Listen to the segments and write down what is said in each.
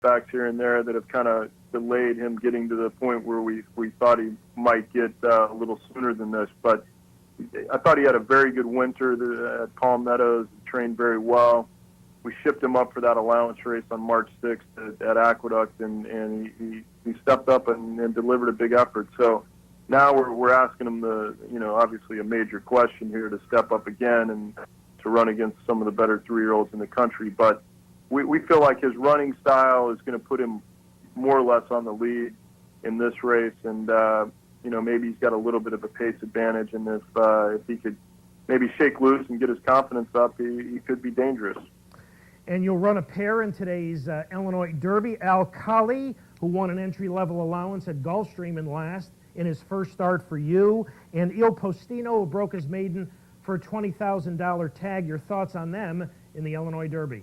setbacks here and there that have kind of delayed him getting to the point where we thought he might get a little sooner than this. But I thought he had a very good winter at Palm Meadows. He trained very well. We shipped him up for that allowance race on March 6th at Aqueduct, and he stepped up and delivered a big effort. So now we're asking him obviously a major question here to step up again and to run against some of the better 3-year-olds in the country. But we feel like his running style is going to put him more or less on the lead in this race, and maybe he's got a little bit of a pace advantage, and if he could maybe shake loose and get his confidence up, he could be dangerous. And you'll run a pair in today's Illinois Derby. Al Khali, who won an entry-level allowance at Gulfstream in his first start for you, and Il Postino, who broke his maiden for a $20,000 tag. Your thoughts on them in the Illinois Derby?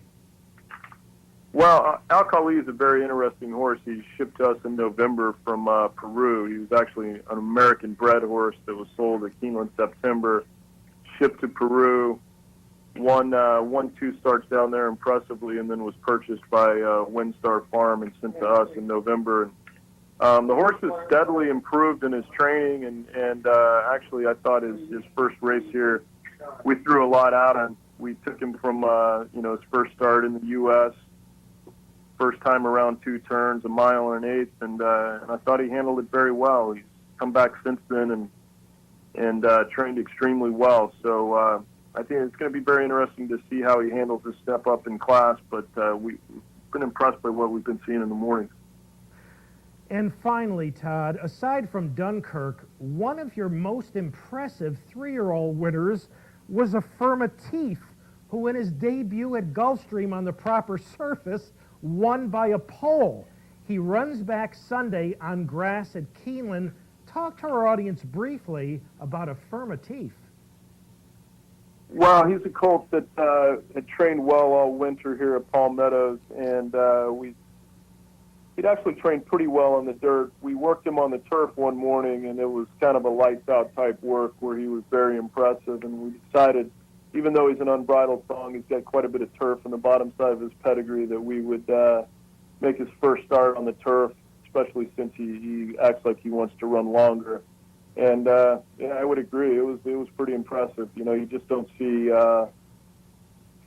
Well, Al Khali is a very interesting horse. He shipped to us in November from Peru. He was actually an American-bred horse that was sold at Keeneland September, shipped to Peru, won 2 starts down there impressively, and then was purchased by Windstar Farm and sent to us in November. The horse has steadily improved in his training, and actually I thought his first race here, we threw a lot out on. We took him from his first start in the U.S., first time around 2 turns, 1 mile and an eighth, and I thought he handled it very well. He's come back since then and trained extremely well. So I think it's going to be very interesting to see how he handles his step up in class, but we've been impressed by what we've been seeing in the mornings. And finally, Todd, aside from Dunkirk, one of your most impressive 3-year-old winners was Affirmatif, who in his debut at Gulfstream on the proper surface won by a pole. He runs back Sunday on grass at Keeneland. Talk to our audience briefly about Affirmatif. Well, he's a colt that had trained well all winter here at Palm Meadows, and he'd actually trained pretty well on the dirt. We worked him on the turf one morning, and it was kind of a lights-out type work where he was very impressive, and we decided, even though he's an unbridled thong, he's got quite a bit of turf on the bottom side of his pedigree, that we would make his first start on the turf, especially since he acts like he wants to run longer. And I would agree, it was pretty impressive. You just don't see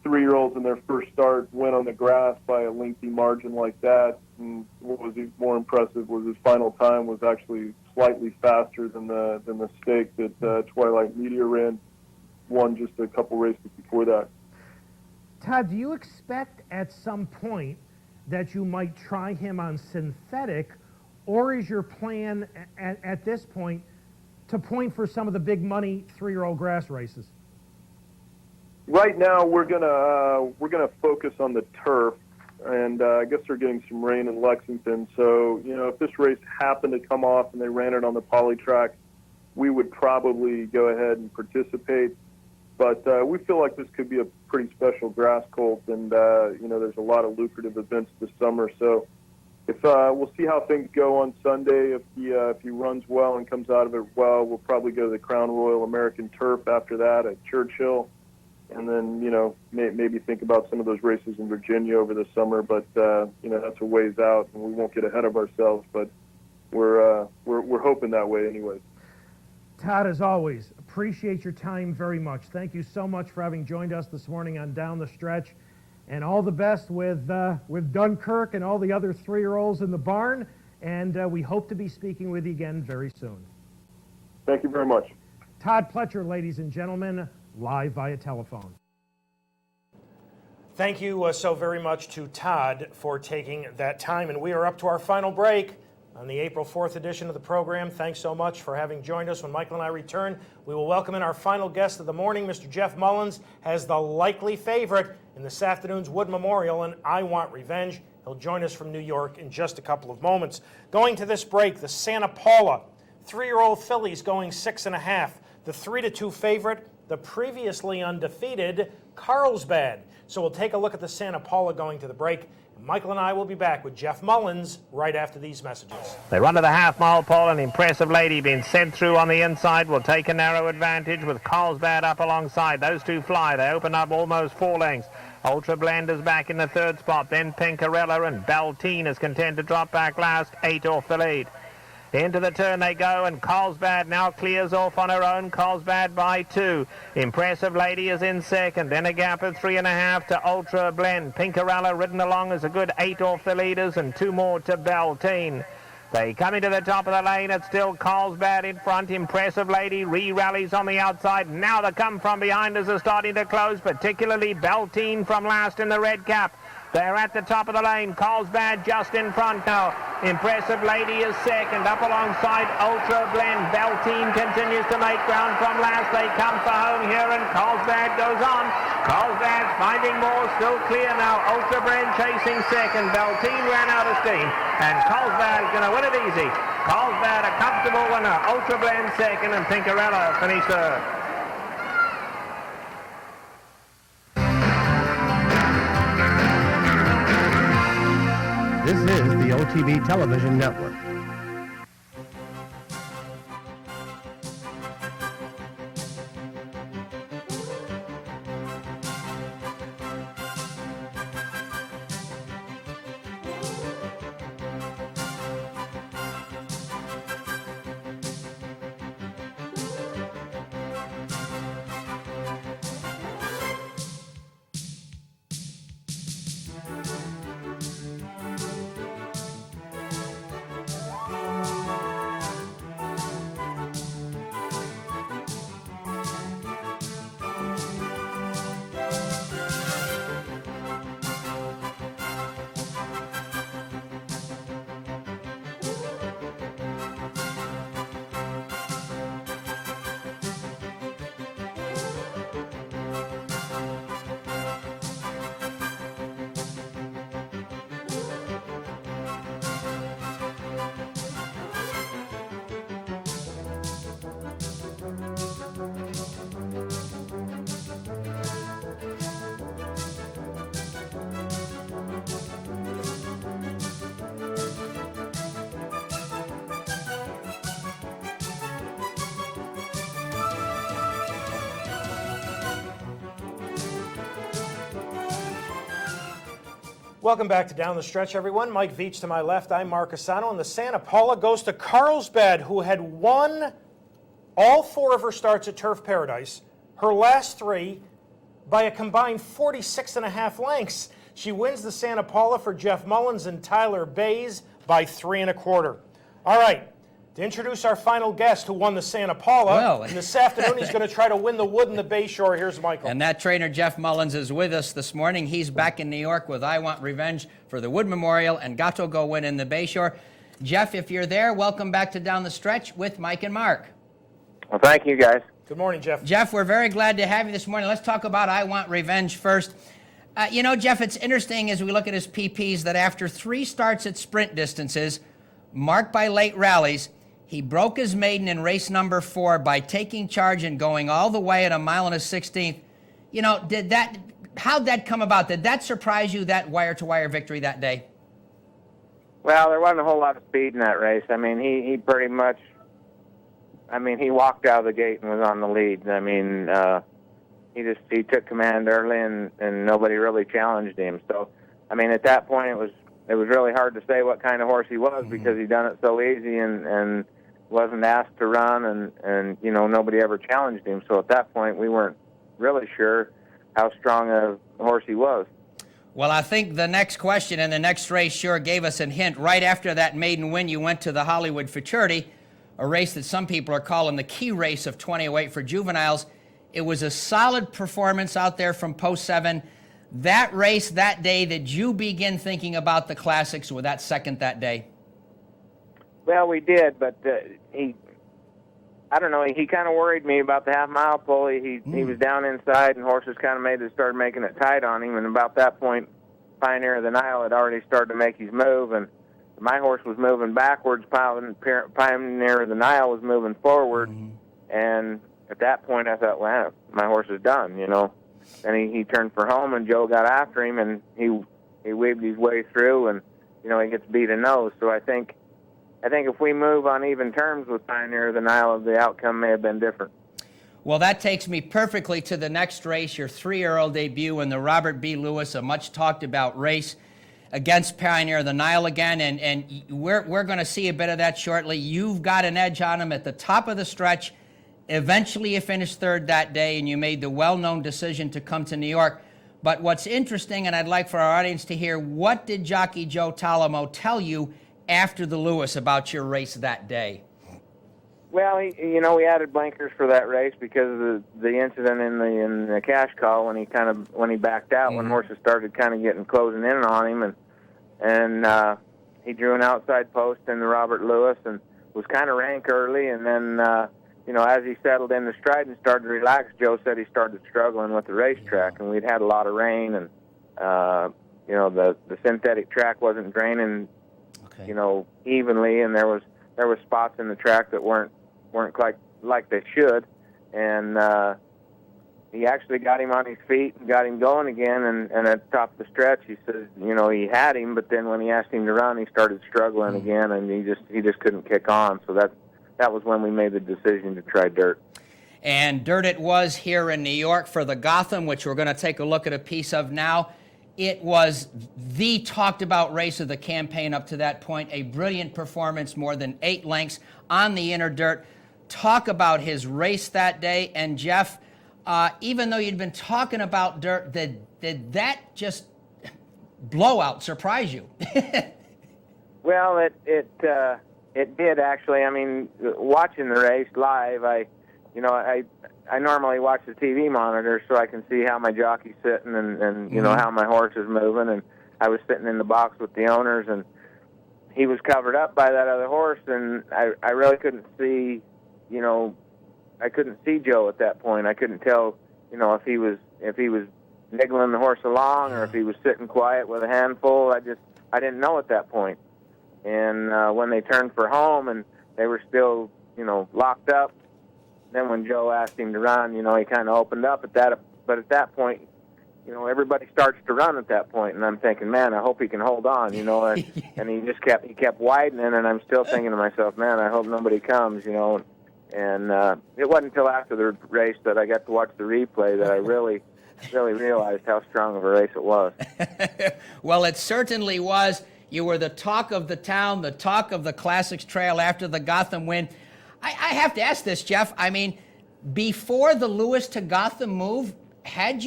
3-year-olds in their first start win on the grass by a lengthy margin like that. And what was even more impressive was his final time was actually slightly faster than the stake that Twilight Media ran, won just a couple races before that. Todd, do you expect at some point that you might try him on synthetic, or is your plan at this point to point for some of the big money 3-year-old grass races? Right now, we're gonna focus on the turf, and I guess they're getting some rain in Lexington. So if this race happened to come off and they ran it on the poly track, we would probably go ahead and participate. But we feel like this could be a pretty special grass colt, and there's a lot of lucrative events this summer. So if we'll see how things go on Sunday. If he runs well and comes out of it well, we'll probably go to the Crown Royal American Turf after that at Churchill, and then maybe think about some of those races in Virginia over the summer. But that's a ways out, and we won't get ahead of ourselves. But we're hoping that way, anyways. Todd, as always, appreciate your time very much. Thank you so much for having joined us this morning on Down the Stretch, and all the best with Dunkirk and all the other 3-year-olds in the barn. And we hope to be speaking with you again very soon. Thank you very much. Todd Pletcher, ladies and gentlemen, live via telephone. Thank you so very much to Todd for taking that time. And we are up to our final break on the April 4th edition of the program. Thanks so much for having joined us. When Michael and I return, we will welcome in our final guest of the morning. Mr. Jeff Mullins has the likely favorite in this afternoon's Wood Memorial, and I Want Revenge. He'll join us from New York in just a couple of moments. Going to this break, the Santa Paula 3-year-old fillies going 6.5. The 3-2 favorite, the previously undefeated Carlsbad. So we'll take a look at the Santa Paula going to the break. Michael and I will be back with Jeff Mullins right after these messages. They run to the half-mile pole. An impressive lady being sent through on the inside will take a narrow advantage with Carlsbad up alongside. Those two fly. They open up almost 4 lengths. Ultra Blend is back in the third spot. Then Pinkarella and Beltine is content to drop back last, 8 off the lead. Into the turn they go, and Carlsbad now clears off on her own. Carlsbad by 2. Impressive Lady is in second. Then a gap of 3.5 to Ultra Blend. Pinkarella ridden along as a good 8 off the leaders, and 2 more to Beltine. They come into the top of the lane. It's still Carlsbad in front. Impressive Lady re-rallies on the outside. Now the come from behind us are starting to close, particularly Beltine from last in the red cap. They're at the top of the lane. Carlsbad just in front now. Impressive Lady is second. Up alongside Ultra Blend. Beltine continues to make ground from last. They come for home here, and Carlsbad goes on. Carlsbad's finding more. Still clear now. Ultra Blend chasing second. Beltine ran out of steam, and Carlsbad is going to win it easy. Carlsbad a comfortable winner. Ultra Blend second, and Pinkarella finished third. This is the OTB Television Network. Welcome back to Down the Stretch, everyone. Mike Veach to my left. I'm Mark Asano, and the Santa Paula goes to Carlsbad, who had won all 4 of her starts at Turf Paradise, her last 3 by a combined 46.5 lengths. She wins the Santa Paula for Jeff Mullins and Tyler Bays by 3 1/4. All right, to introduce our final guest who won the Santa Paula, and this afternoon he's going to try to win the Wood in the Bayshore. Here's Michael. And that trainer, Jeff Mullins, is with us this morning. He's back in New York with I Want Revenge for the Wood Memorial and Gato Go Win in the Bayshore. Jeff, if you're there, welcome back to Down the Stretch with Mike and Mark. Well, thank you, guys. Good morning, Jeff. Jeff, we're very glad to have you this morning. Let's talk about I Want Revenge first. You know, Jeff, it's interesting as we look at his PPs that after 3 starts at sprint distances, marked by late rallies, he broke his maiden in race number 4 by taking charge and going all the way at 1 1/16. You know, how'd that come about? Did that surprise you, that wire-to-wire victory that day? Well, there wasn't a whole lot of speed in that race. I mean, he pretty much, he walked out of the gate and was on the lead. I mean, he took command early, and nobody really challenged him. So, I mean, at that point, it was really hard to say what kind of horse he was because he done it so easy and wasn't asked to run, and you know, nobody ever challenged him. So at that point, we weren't really sure how strong a horse he was. Well, I think the next question and the next race sure gave us a hint. Right after that maiden win, you went to the Hollywood Futurity, a race that some people are calling the key race of 2008 for juveniles. It was a solid performance out there from Post 7. That race that day, did you begin thinking about the classics with that second that day? Well, we did, but he kind of worried me about the half-mile pulley. He was down inside, and horses kind of started making it tight on him, and about that point, Pioneer of the Nile had already started to make his move, and my horse was moving backwards, Pioneer of the Nile was moving forward, and at that point, I thought, well, my horse is done, you know. And he turned for home, and Joe got after him, and he weaved his way through, and you know, he gets beat a nose. So I think if we move on even terms with Pioneer of the Nile, the outcome may have been different. Well, that takes me perfectly to the next race, your 3-year-old debut in the Robert B. Lewis, a much talked about race against Pioneer of the Nile again, and we're going to see a bit of that shortly. You've got an edge on him at the top of the stretch. Eventually you finished third that day, and you made the well-known decision to come to New York. But what's interesting, and I'd like for our audience to hear, what did jockey Joe Talamo tell you after the Lewis about your race that day? Well, we added blinkers for that race because of the incident in the cash call when he backed out, when horses started kind of closing in on him, and he drew an outside post in the Robert Lewis and was kind of rank early, and then as he settled in the stride and started to relax, Joe said he started struggling with the racetrack, and we'd had a lot of rain, and the synthetic track wasn't draining, evenly, and there was spots in the track that weren't quite like they should, and he actually got him on his feet and got him going again, and at the top of the stretch, he says, he had him, but then when he asked him to run, he started struggling again, and he just couldn't kick on, so that was when we made the decision to try dirt. And dirt it was here in New York for the Gotham, which we're going to take a look at a piece of now. It was the talked-about race of the campaign up to that point, a brilliant performance, more than 8 lengths on the inner dirt. Talk about his race that day. And, Jeff, even though you'd been talking about dirt, did that just blowout surprise you? Well, it did, actually. I mean, watching the race live, I normally watch the TV monitor so I can see how my jockey's sitting and how my horse is moving. And I was sitting in the box with the owners, and he was covered up by that other horse, and I really couldn't see, I couldn't see Joe at that point. I couldn't tell, if he was niggling the horse along or if he was sitting quiet with a handful. I didn't know at that point. And when they turned for home and they were still, locked up, then when Joe asked him to run, he kind of opened up at that. But at that point, everybody starts to run at that point, and I'm thinking, man, I hope he can hold on, and he kept widening, and I'm still thinking to myself, man, I hope nobody comes, And it wasn't until after the race that I got to watch the replay that I really realized how strong of a race it was. Well, it certainly was. You were the talk of the town, the talk of the Classics Trail after the Gotham win. I have to ask this, Jeff. I mean, before the Lewis to Gotham move, had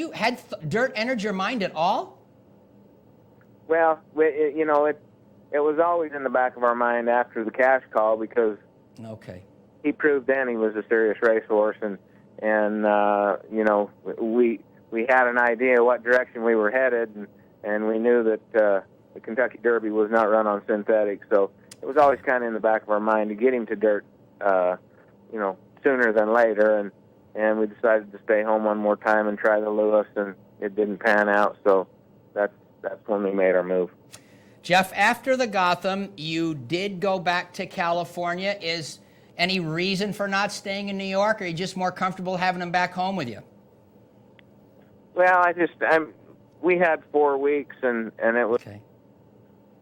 dirt entered your mind at all? Well, it was always in the back of our mind after the cash call because he proved then he was a serious racehorse, and we had an idea what direction we were headed, and we knew that the Kentucky Derby was not run on synthetic, so it was always kind of in the back of our mind to get him to dirt, sooner than later, and we decided to stay home one more time and try the Lewis, and it didn't pan out, so that's when we made our move. Jeff, after the Gotham, you did go back to California. Is any reason for not staying in New York, or are you just more comfortable having him back home with you? Well, we had 4 weeks, and it was. Okay.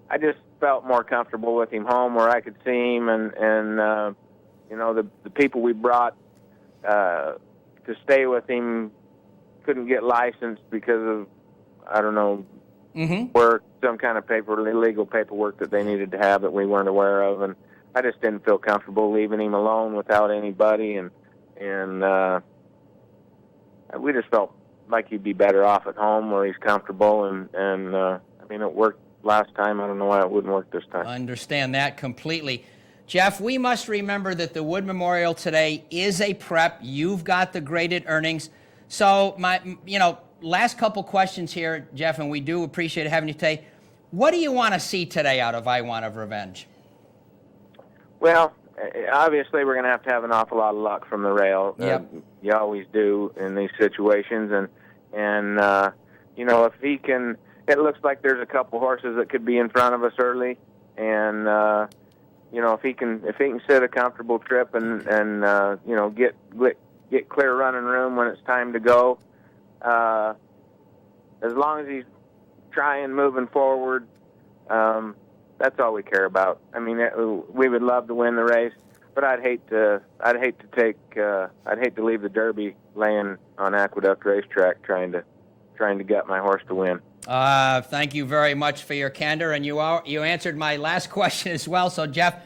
I just felt more comfortable with him home, where I could see him, and the people we brought to stay with him couldn't get licensed because of, I don't know, work, some kind of legal paperwork that they needed to have that we weren't aware of, and I just didn't feel comfortable leaving him alone without anybody, and we just felt like he'd be better off at home where he's comfortable, and it worked last time. I don't know why it wouldn't work this time. I understand that completely. Jeff, we must remember that the Wood Memorial today is a prep. You've got the graded earnings. So last couple questions here, Jeff, and we do appreciate having you today. What do you want to see today out of I Want of Revenge? Well, obviously we're going to have an awful lot of luck from the rail. Yep. You always do in these situations, and if he can, it looks like there's a couple horses that could be in front of us early, and if he can sit a comfortable trip and get clear running room when it's time to go, as long as he's trying moving forward, that's all we care about. I mean, we would love to win the race. but I'd hate to leave the Derby laying on Aqueduct Racetrack trying to get my horse to win. Thank you very much for your candor, and you answered my last question as well. So, Jeff,